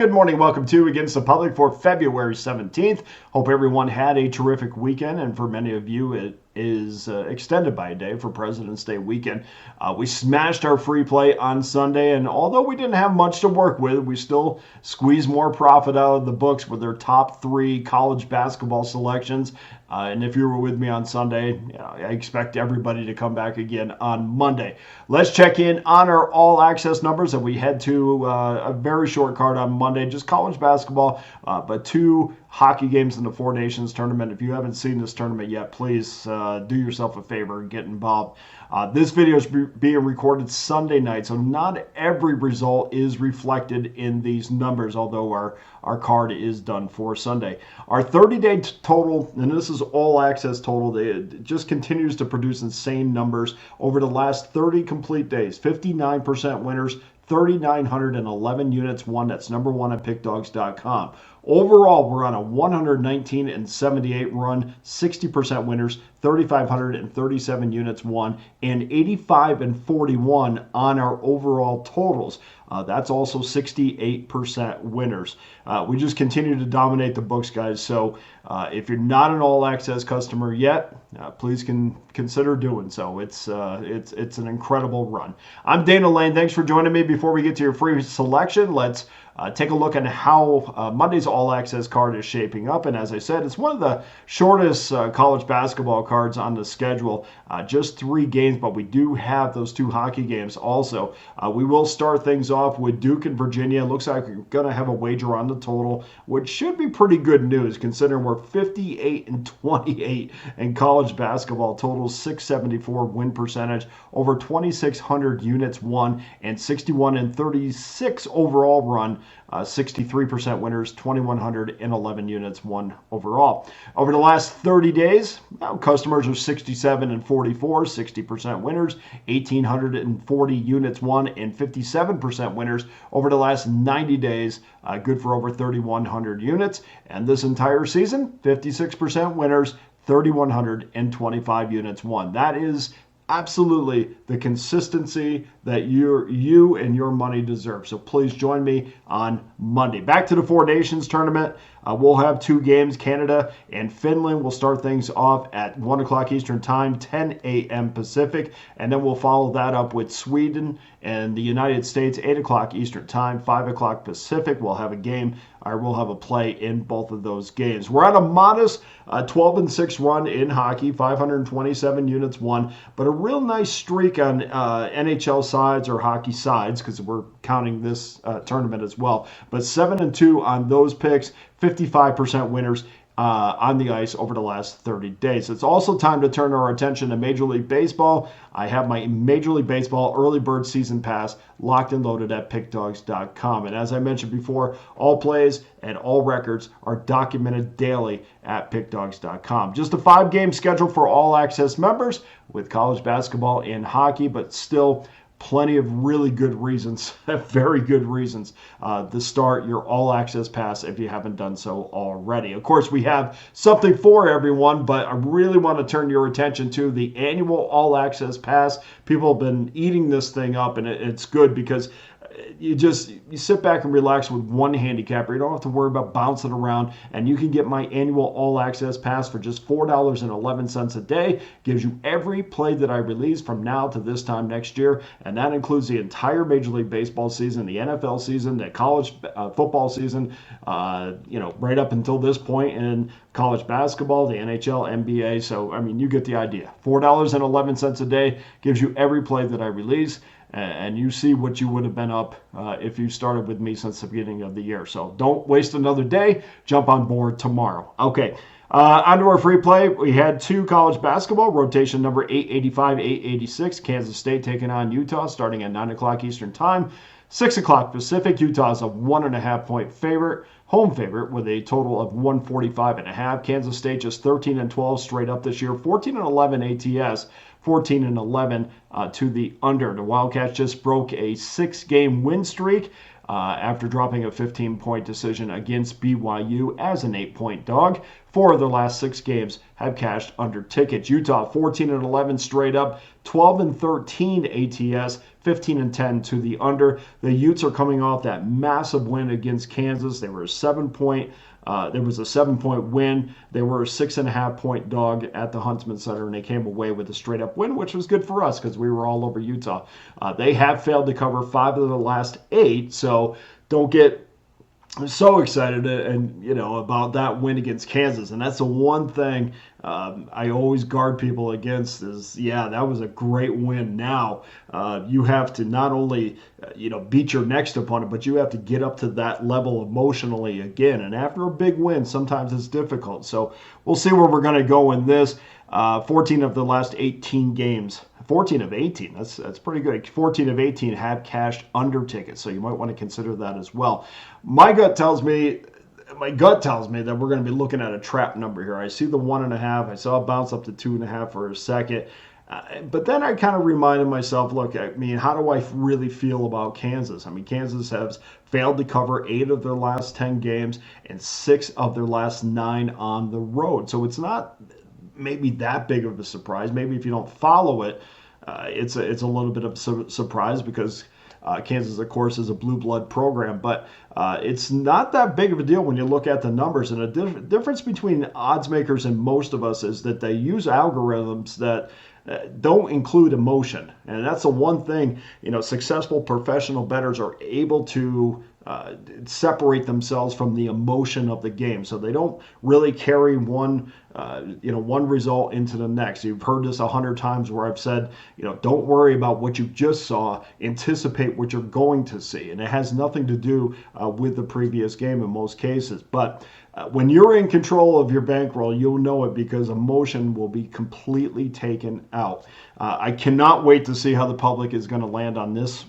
Good morning. Welcome to Against the Public for February 17th. Hope everyone had a terrific weekend, and for many of you, it is extended by a day for President's Day weekend. We smashed our free play on Sunday, and although we didn't have much to work with, we still squeezed more profit out of the books with their top three college basketball selections. And if you were with me on Sunday, I expect everybody to come back again on Monday. Let's check in on our all-access numbers, and we head to a very short card on Monday, just college basketball, but two hockey games in the Four Nations tournament. If you haven't seen this tournament yet, please do yourself a favor and get involved. This video is being recorded Sunday night, so not every result is reflected in these numbers, although our card is done for Sunday. Our 30-day total, and this is all access total, it just continues to produce insane numbers over the last 30 complete days. 59% winners, 3,911 units won. That's number one at pickdawgz.com. Overall, we're on a 119-78 run, 60% winners, 3,537 units won, and 85-41 on our overall totals. That's also 68% winners. We just continue to dominate the books, guys. So if you're not an all-access customer yet, please consider doing so. It's an incredible run. I'm Dana Lane. Thanks for joining me. Before we get to your free selection, let's take a look at how Monday's all-access card is shaping up. And as I said, it's one of the shortest college basketball cards on the schedule. Just 3 games, but we do have those 2 hockey games also. We will start things off with Duke and Virginia. Looks like we're going to have a wager on the total, which should be pretty good news considering we're 58-28 in college basketball. Total 674 win percentage, over 2,600 units won, and 61-36 overall run. 63% winners, 2,111 units won overall. Over the last 30 days, customers are 67-44, 60% winners, 1,840 units won, and 57% winners. Over the last 90 days, good for over 3,100 units. And this entire season, 56% winners, 3,125 units won. That is absolutely the consistency that you and your money deserve. So please join me on Monday. Back to the Four Nations tournament. We'll have 2 games. Canada and Finland will start things off at 1 o'clock Eastern Time, 10 a.m. Pacific. And then we'll follow that up with Sweden and the United States, 8 o'clock Eastern Time, 5 o'clock Pacific. We'll have a game, or we'll have a play in both of those games. We're on a modest 12-6 run in hockey, 527 units won, but a real nice streak on NHL sides or hockey sides, because we're counting this tournament as well. But 7-2 on those picks, 55% winners on the ice over the last 30 days. It's also time to turn our attention to Major League Baseball. I have my Major League Baseball early bird season pass locked and loaded at pickdawgz.com. And as I mentioned before, all plays and all records are documented daily at pickdawgz.com. Just a 5-game schedule for all access members with college basketball and hockey, but still plenty of really good reasons, very good reasons, to start your all-access pass if you haven't done so already. Of course, we have something for everyone, but I really want to turn your attention to the annual all-access pass. People have been eating this thing up, and it's good because you sit back and relax with one handicapper. You don't have to worry about bouncing around, and you can get my annual all-access pass for just $4.11 a day. Gives you every play that I release from now to this time next year, and that includes the entire Major League Baseball season, the NFL season, the college football season, right up until this point in college basketball, the NHL, NBA. So, I mean, you get the idea. $4.11 a day gives you every play that I release. And you see what you would have been up if you started with me since the beginning of the year. So don't waste another day. Jump on board tomorrow. Okay, onto our free play. We had 2 college basketball, rotation number 885, 886. Kansas State taking on Utah starting at 9 o'clock Eastern Time. 6 o'clock Pacific. Utah's a 1.5-point favorite. Home favorite with a total of 145.5. Kansas State just 13-12 straight up this year. 14-11 ATS. 14-11 to the under. The Wildcats just broke a 6-game win streak after dropping a 15-point decision against BYU as an 8-point dog. 4 of their last 6 games have cashed under tickets. Utah 14-11 straight up, 12-13 ATS, 15-10 to the under. The Utes are coming off that massive win against Kansas. They were a 7-point. There was a 7-point win. They were a 6.5-point dog at the Huntsman Center, and they came away with a straight-up win, which was good for us because we were all over Utah. They have failed to cover 5 of the last 8, so don't get so excited about that win against Kansas. And that's the one thing I always guard people against is, that was a great win. Now you have to not only beat your next opponent, but you have to get up to that level emotionally again. And after a big win, sometimes it's difficult. So we'll see where we're going to go in this. 14 of the last 18 games. 14 of 18, that's pretty good. 14 of 18 have cashed under tickets, so you might want to consider that as well. My gut tells me that we're going to be looking at a trap number here. I see the 1.5. I saw it bounce up to 2.5 for a second. But then I kind of reminded myself, look, how do I really feel about Kansas? Kansas has failed to cover 8 of their last 10 games and 6 of their last 9 on the road. So it's not maybe that big of a surprise. Maybe if you don't follow it, it's a little bit of a surprise because Kansas, of course, is a blue blood program, but it's not that big of a deal when you look at the numbers. And the difference between odds makers and most of us is that they use algorithms that don't include emotion. And that's the one thing, successful professional bettors are able to separate themselves from the emotion of the game. So they don't really carry one result into the next. You've heard this 100 times where I've said, don't worry about what you just saw, anticipate what you're going to see. And it has nothing to do with the previous game in most cases. But when you're in control of your bankroll, you'll know it because emotion will be completely taken out. I cannot wait to see how the public is going to land on this.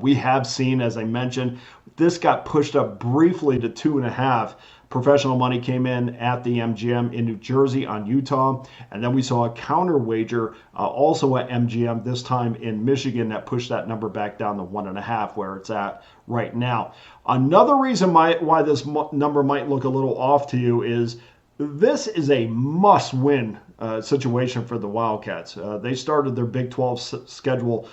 We have seen, as I mentioned, this got pushed up briefly to 2.5. Professional money came in at the MGM in New Jersey on Utah. And then we saw a counter wager also at MGM, this time in Michigan, that pushed that number back down to 1.5, where it's at right now. Another reason why this number might look a little off to you is this is a must-win situation for the Wildcats. They started their Big 12 schedule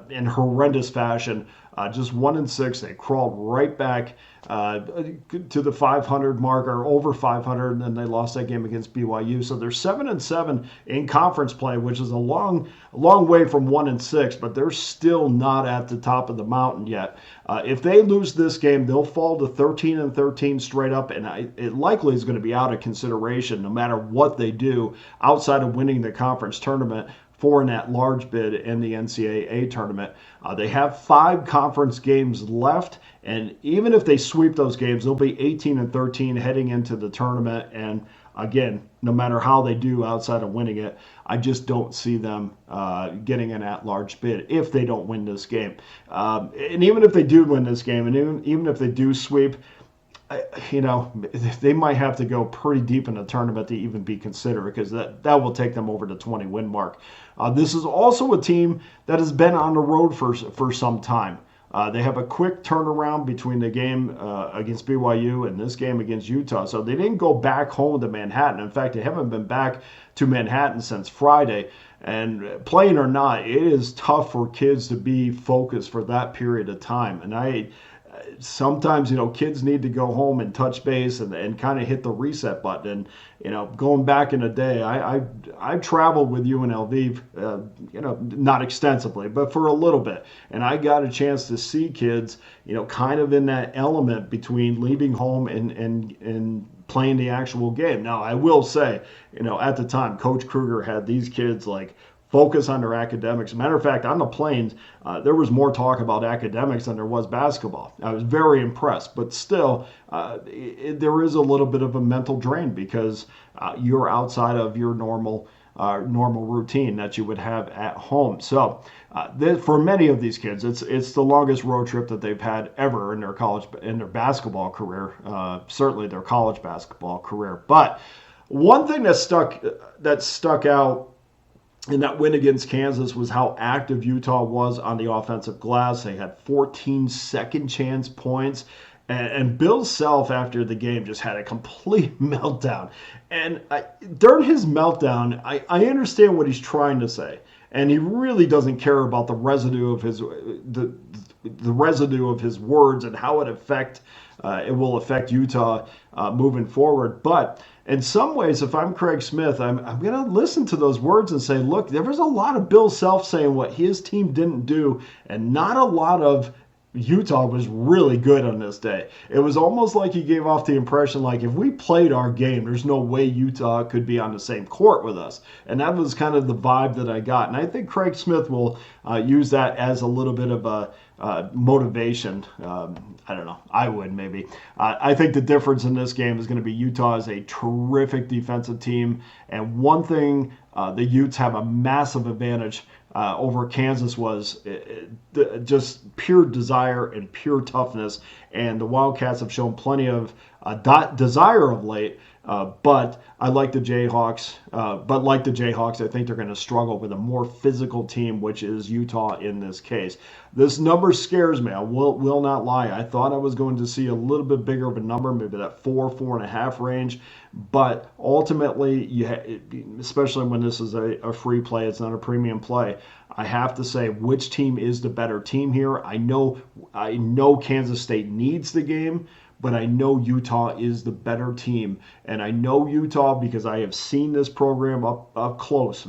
in horrendous fashion. Just 1-6. They crawled right back to the 500 mark or over 500, and then they lost that game against BYU. So they're 7-7 in conference play, which is a long way from 1-6, but they're still not at the top of the mountain yet. If they lose this game, they'll fall to 13-13 straight up, and it likely is going to be out of consideration no matter what they do outside of winning the conference tournament for an at-large bid in the NCAAB tournament. They have 5 conference games left, and even if they sweep those games, they'll be 18-13 heading into the tournament. And again, no matter how they do outside of winning it, I just don't see them getting an at-large bid if they don't win this game. And even if they do win this game, and even if they do sweep, they might have to go pretty deep in the tournament to even be considered, because that will take them over the 20-win mark. This is also a team that has been on the road for some time. They have a quick turnaround between the game against BYU and this game against Utah. So they didn't go back home to Manhattan. In fact, they haven't been back to Manhattan since Friday. And playing or not, it is tough for kids to be focused for that period of time. And sometimes, kids need to go home and touch base and kind of hit the reset button. And, going back in the day, I traveled with UNLV, not extensively, but for a little bit. And I got a chance to see kids, kind of in that element between leaving home and playing the actual game. Now, I will say, at the time, Coach Kruger had these kids focus on their academics. Matter of fact, on the planes, there was more talk about academics than there was basketball. I was very impressed, but still, there is a little bit of a mental drain because you're outside of your normal routine that you would have at home. So, for many of these kids, it's the longest road trip that they've had ever in their basketball career. Certainly their college basketball career. But one thing that stuck out in that win against Kansas was how active Utah was on the offensive glass. They had 14 second chance points, And Bill Self, after the game, just had a complete meltdown. And during his meltdown, I understand what he's trying to say. And he really doesn't care about the residue of the residue of his words and how it will affect Utah moving forward. But in some ways, if I'm Craig Smith, I'm going to listen to those words and say, look, there was a lot of Bill Self saying what his team didn't do, and not a lot of Utah was really good on this day. It was almost like he gave off the impression like if we played our game, there's no way Utah could be on the same court with us. And that was kind of the vibe that I got. And I think Craig Smith will use that as a little bit of a motivation. I don't know. I would maybe. I think the difference in this game is going to be Utah is a terrific defensive team. And one thing the Utes have a massive advantage over Kansas was just pure desire and pure toughness. And the Wildcats have shown plenty of desire of late. But I like the Jayhawks. I think they're going to struggle with a more physical team, which is Utah in this case. This number scares me. I will not lie. I thought I was going to see a little bit bigger of a number, maybe that 4.5 range. But ultimately, especially when this is a free play, it's not a premium play. I have to say which team is the better team here. I know Kansas State needs the game, but I know Utah is the better team. And I know Utah because I have seen this program up close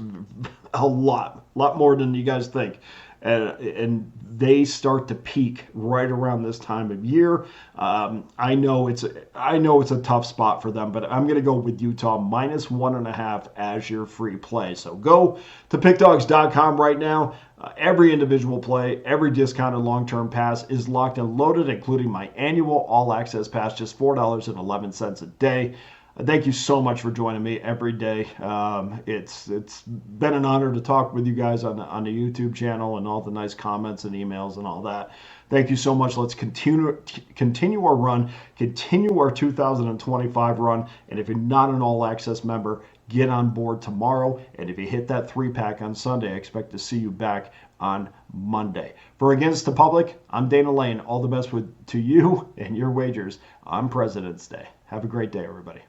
a lot more than you guys think. And they start to peak right around this time of year. I know it's a tough spot for them, but I'm going to go with Utah -1.5 as your free play. So go to pickdawgz.com right now. Every individual play, every discounted long-term pass is locked and loaded, including my annual all-access pass, just $4.11 a day. Thank you so much for joining me every day. It's been an honor to talk with you guys on the YouTube channel and all the nice comments and emails and all that. Thank you so much. Let's continue our run, continue our 2025 run. And if you're not an all-access member, get on board tomorrow. And if you hit that 3-pack on Sunday, I expect to see you back on Monday. For Against the Public, I'm Dana Lane. All the best to you and your wagers on President's Day. Have a great day, everybody.